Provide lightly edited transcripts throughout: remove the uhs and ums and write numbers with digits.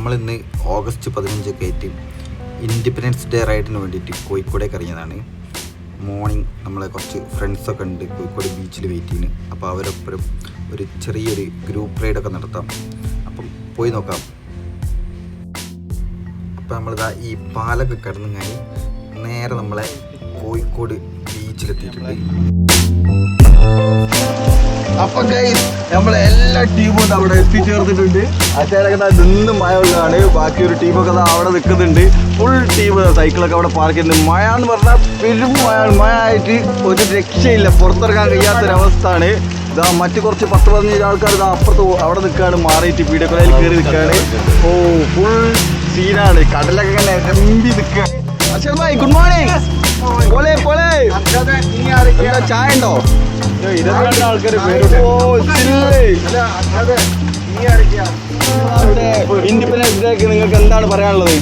നമ്മളിന്ന് ഓഗസ്റ്റ് 15 ആയിട്ട് independence day റൈഡിന് വേണ്ടിയിട്ട് കോഴിക്കോടേക്ക് ഇറങ്ങിയതാണ്. മോർണിംഗ് നമ്മളെ കുറച്ച് ഫ്രണ്ട്സൊക്കെ ഉണ്ട് കോഴിക്കോട് ബീച്ചിൽ വെയിറ്റ് ചെയ്യുന്നു. അപ്പോൾ അവരൊപ്പം ഒരു ചെറിയൊരു ഗ്രൂപ്പ് റൈഡൊക്കെ നടത്താം. അപ്പം പോയി നോക്കാം. അപ്പോൾ നമ്മളിതാ ഈ പാലൊക്കെ കടന്നു കഴിഞ്ഞ് നേരെ നമ്മളെ കോഴിക്കോട് ബീച്ചിലെത്തിയിട്ടുണ്ട്. അപ്പൊ നമ്മളെ എല്ലാ ടീമും അവിടെ എത്തിച്ചേർന്നിട്ടുണ്ട്. അച്ഛനൊക്കെ നിന്ന് മഴ ഉള്ളതാണ്. ബാക്കി ഒരു ടീമൊക്കെ അവിടെ നിൽക്കുന്നുണ്ട്. ഫുൾ ടീം സൈക്കിളൊക്കെ അവിടെ പാർക്ക് ചെയ്യുന്നുണ്ട്. മഴ എന്ന് പറഞ്ഞാൽ പെരും മഴ ആയിട്ട് ഒരു രക്ഷയില്ല, പുറത്തിറങ്ങാൻ കഴിയാത്തൊരവസ്ഥയാണ്. ഇതാ മറ്റു കുറച്ച് 10-15 ആൾക്കാർ ഇതാ അപ്പുറത്ത് അവിടെ നിൽക്കുകയാണ്, മാറിയിട്ട് വീഡിയോ കോളിൽ കയറി നിൽക്കുകയാണ്. ഓ ഫുൾ സീനാണ്, കടലൊക്കെ ഇങ്ങനെ രമ്പി നിൽക്കുക. അച്ഛൻ ഭായ് ഗുഡ് മോർണിംഗ്. പോലെ പോലെ എന്താ ചായ ഉണ്ടോ? 22 ആൾക്കാർ ഇൻഡിപെൻഡൻസ് ഡേക്ക് നിങ്ങൾക്ക് എന്താണ് പറയാനുള്ളത്?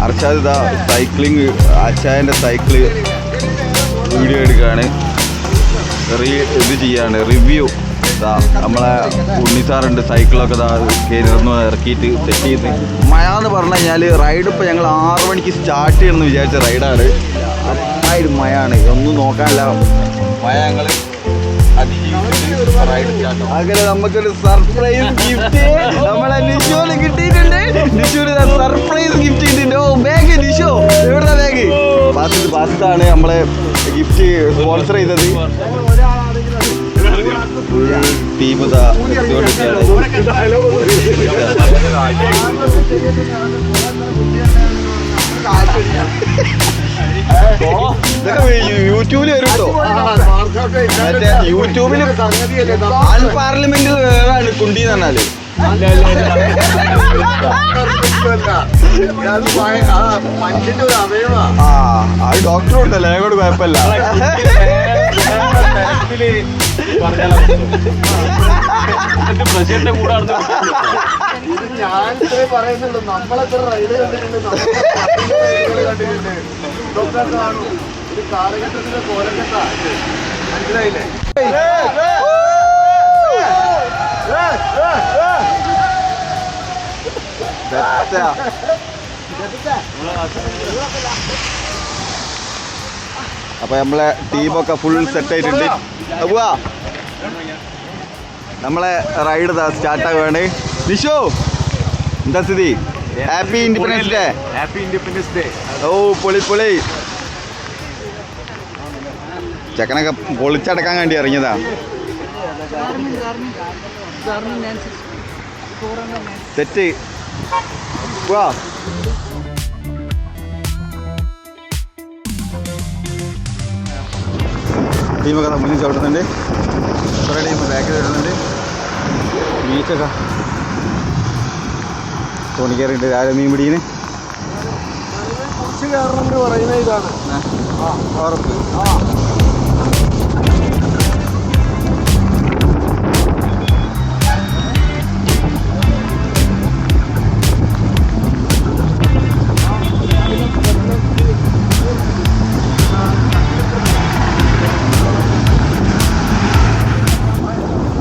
അർഷാദ് ഇതാ സൈക്ലിങ്, അച്ചായൻ്റെ സൈക്കിള് വീഡിയോ എടുക്കുകയാണ്, ഇത് ചെയ്യാണ്, റിവ്യൂ. നമ്മളെ ഉണ്ണിസാറുണ്ട്, സൈക്കിളൊക്കെ കയറുന്നു ഇറക്കിയിട്ട് സെറ്റ് ചെയ്ത്. മഴ എന്ന് പറഞ്ഞു കഴിഞ്ഞാൽ റൈഡ് ഇപ്പോൾ ഞങ്ങൾ 6 മണിക്ക് സ്റ്റാർട്ട് ചെയ്യണമെന്ന് വിചാരിച്ച റൈഡാണ്. അതായത് മഴയാണ്, ഒന്നും നോക്കാനില്ല. മഴ ഞങ്ങൾ അങ്ങനെ നമുക്കൊരു സർപ്രൈസ് ഗിഫ്റ്റ് നമ്മളെ നിഷോന് കിട്ടിയിട്ടുണ്ട്. നിഷോന് സർപ്രൈസ് ഗിഫ്റ്റ് ചെയ്തിട്ടുണ്ട്. ഓ ബാഗ് നിഷോ, എവിടെ ബാഗ്? ബാസിതാണ് നമ്മളെ ഗിഫ്റ്റ് സ്പോൺസർ ചെയ്തത്. ടീം യൂട്യൂബിൽ വരും കേട്ടോ. മറ്റേ യൂട്യൂബിൽ പാർലമെന്റിൽ വേറാണ് കുണ്ടി എന്ന് പറഞ്ഞാല്. ആ ഡോക്ടർ ഉണ്ടല്ലോ, ഞങ്ങളോട് കുഴപ്പമില്ല. ഞാൻ പറയുന്നുള്ളൂ, നമ്മളെത്ര റൈഡ് കണ്ടിട്ടുണ്ട്, ഒരു കാലഘട്ടത്തിന്റെ കോലഘട്ട മനസ്സിലായില്ലേ? അപ്പൊ നമ്മളെ ടീമൊക്കെ ഫുൾ സെറ്റ് ആയിട്ടുണ്ട്. അപ്പുവാ നമ്മളെ റൈഡ് സ്റ്റാർട്ടാവുകയാണ്. നിഷോ എന്താ സ്ഥിതി? Happy Independence Day. Happy Independence Day. ഓ പൊളി പൊളി. ചെക്കനൊക്കെ പൊളിച്ചടക്കാൻ വേണ്ടി ഇറങ്ങിയതാ. സെറ്റ് വാ. ടീമൊക്കെ മുന്നിൽ ചവിട്ടുന്നുണ്ട്, കുറേ ടീം ബാക്കിൽ ഇടുന്നുണ്ട്. ബീച്ചൊക്കെ തോണിക്കയറിയിട്ട് രാവിലെ മീൻ പിടിക്കുന്നു. കുറച്ച് കയറണം പറയുന്നത് ഇതാണ് ഉറപ്പ്.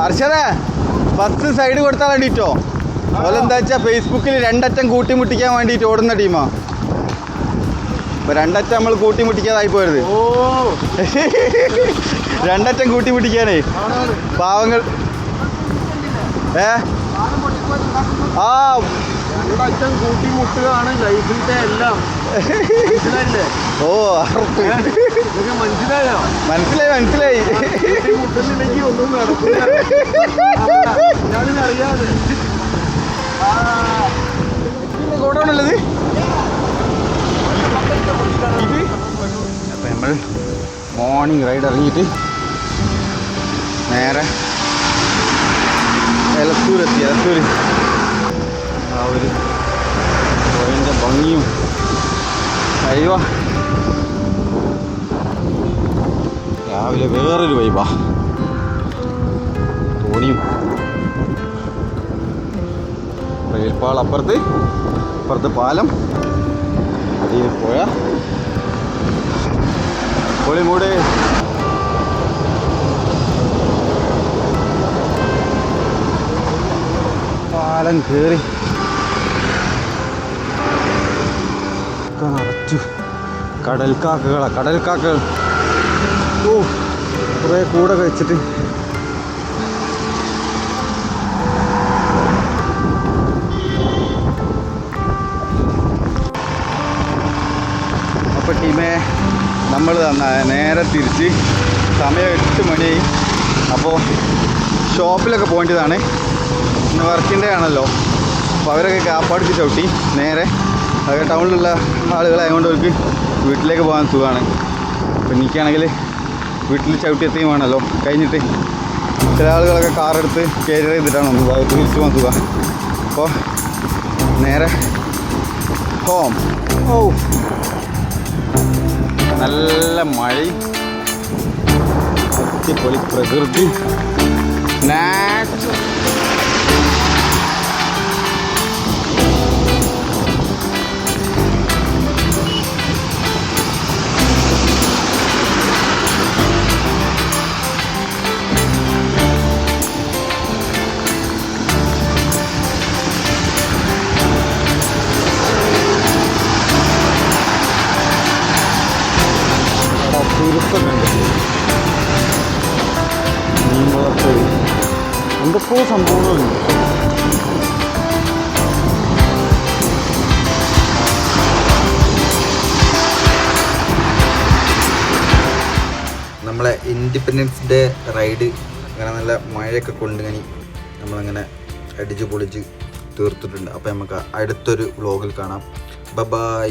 അർഷദേ ബസ് സൈഡ് കൊടുത്താൽ വേണ്ടിയിട്ടോ? അതുപോലെന്താ വെച്ചാൽ ഫേസ്ബുക്കിൽ 2 അറ്റം കൂട്ടിമുട്ടിക്കാൻ വേണ്ടിയിട്ട് ഓടുന്ന ടീമാ. അപ്പോൾ 2 അറ്റം നമ്മൾ കൂട്ടിമുട്ടിക്കാതായി പോയത്. 2 അറ്റം കൂട്ടിമുട്ടിക്കാനേ പാവങ്ങൾ. ആ 2 അറ്റം കൂട്ടിമുട്ടുകയാണ് ലൈഫിന്റെ എല്ലാം. ഓ മനസ്സിലായോ? മനസ്സിലായി. കൂട്ടിമുട്ടുന്നില്ലെങ്കിൽ ഒന്നും നടക്കില്ല. ഞാനിതറിയാതെ കൂടാണുള്ളത്. അപ്പം നമ്മൾ മോർണിംഗ് റൈഡ് ഇറങ്ങിയിട്ട് നേരെ എലത്തൂരെത്തി. എലത്തൂർ ആ ഒരു പോയിൻ്റെ ഭംഗിയും അയ്യോ രാവിലെ വേറൊരു വൈബാ. തോണിയും റെയിൽപാളം അപ്പുറത്ത് പാലം, അതിൽ പോയ പൊളി മൂട്. പാലം കയറി നിറച്ചു കടൽക്കാക്കകൾ. ഓ കുറേ കൂടെ കഴിച്ചിട്ട് അപ്പോൾ ടീമേ നമ്മൾ നേരെ തിരിച്ച് സമയം 8 മണിയായി. അപ്പോൾ ഷോപ്പിലൊക്കെ പോകേണ്ടതാണ്. ഇന്ന് വർക്കിംഗ് ഡേ ആണല്ലോ. അപ്പോൾ അവരൊക്കെ കാപ്പാടിച്ച് ചവിട്ടി നേരെ അതൊക്കെ ടൗണിലുള്ള ആളുകളായതുകൊണ്ട് അവർക്ക് വീട്ടിലേക്ക് പോകാൻ സുഖമാണ്. അപ്പോൾ എനിക്കാണെങ്കിൽ വീട്ടിൽ ചവിട്ടി എത്തുകയും വേണമല്ലോ. കഴിഞ്ഞിട്ട് ചില ആളുകളൊക്കെ കാറെടുത്ത് കേരിയർ ചെയ്തിട്ടാണ് ഒന്ന് തിരിച്ചു പോകാൻ സുഖം. അപ്പോൾ നേരെ ഹോം. ഓ നല്ല മഴയും അടിപൊളി പ്രകൃതി നാച്ചുറൽ. എന്തൊക്കെയോ സംഭവങ്ങളുണ്ട്. നമ്മളെ ഇൻഡിപെൻഡൻസ് ഡേ റൈഡ് അങ്ങനെ നല്ല മഴയൊക്കെ കൊണ്ടിങ്ങനെ നമ്മളങ്ങനെ അടിച്ച് പൊളിച്ച് തീർത്തിട്ടുണ്ട്. അപ്പോൾ നമുക്ക് അടുത്തൊരു വ്ളോഗിൽ കാണാം. ബൈ.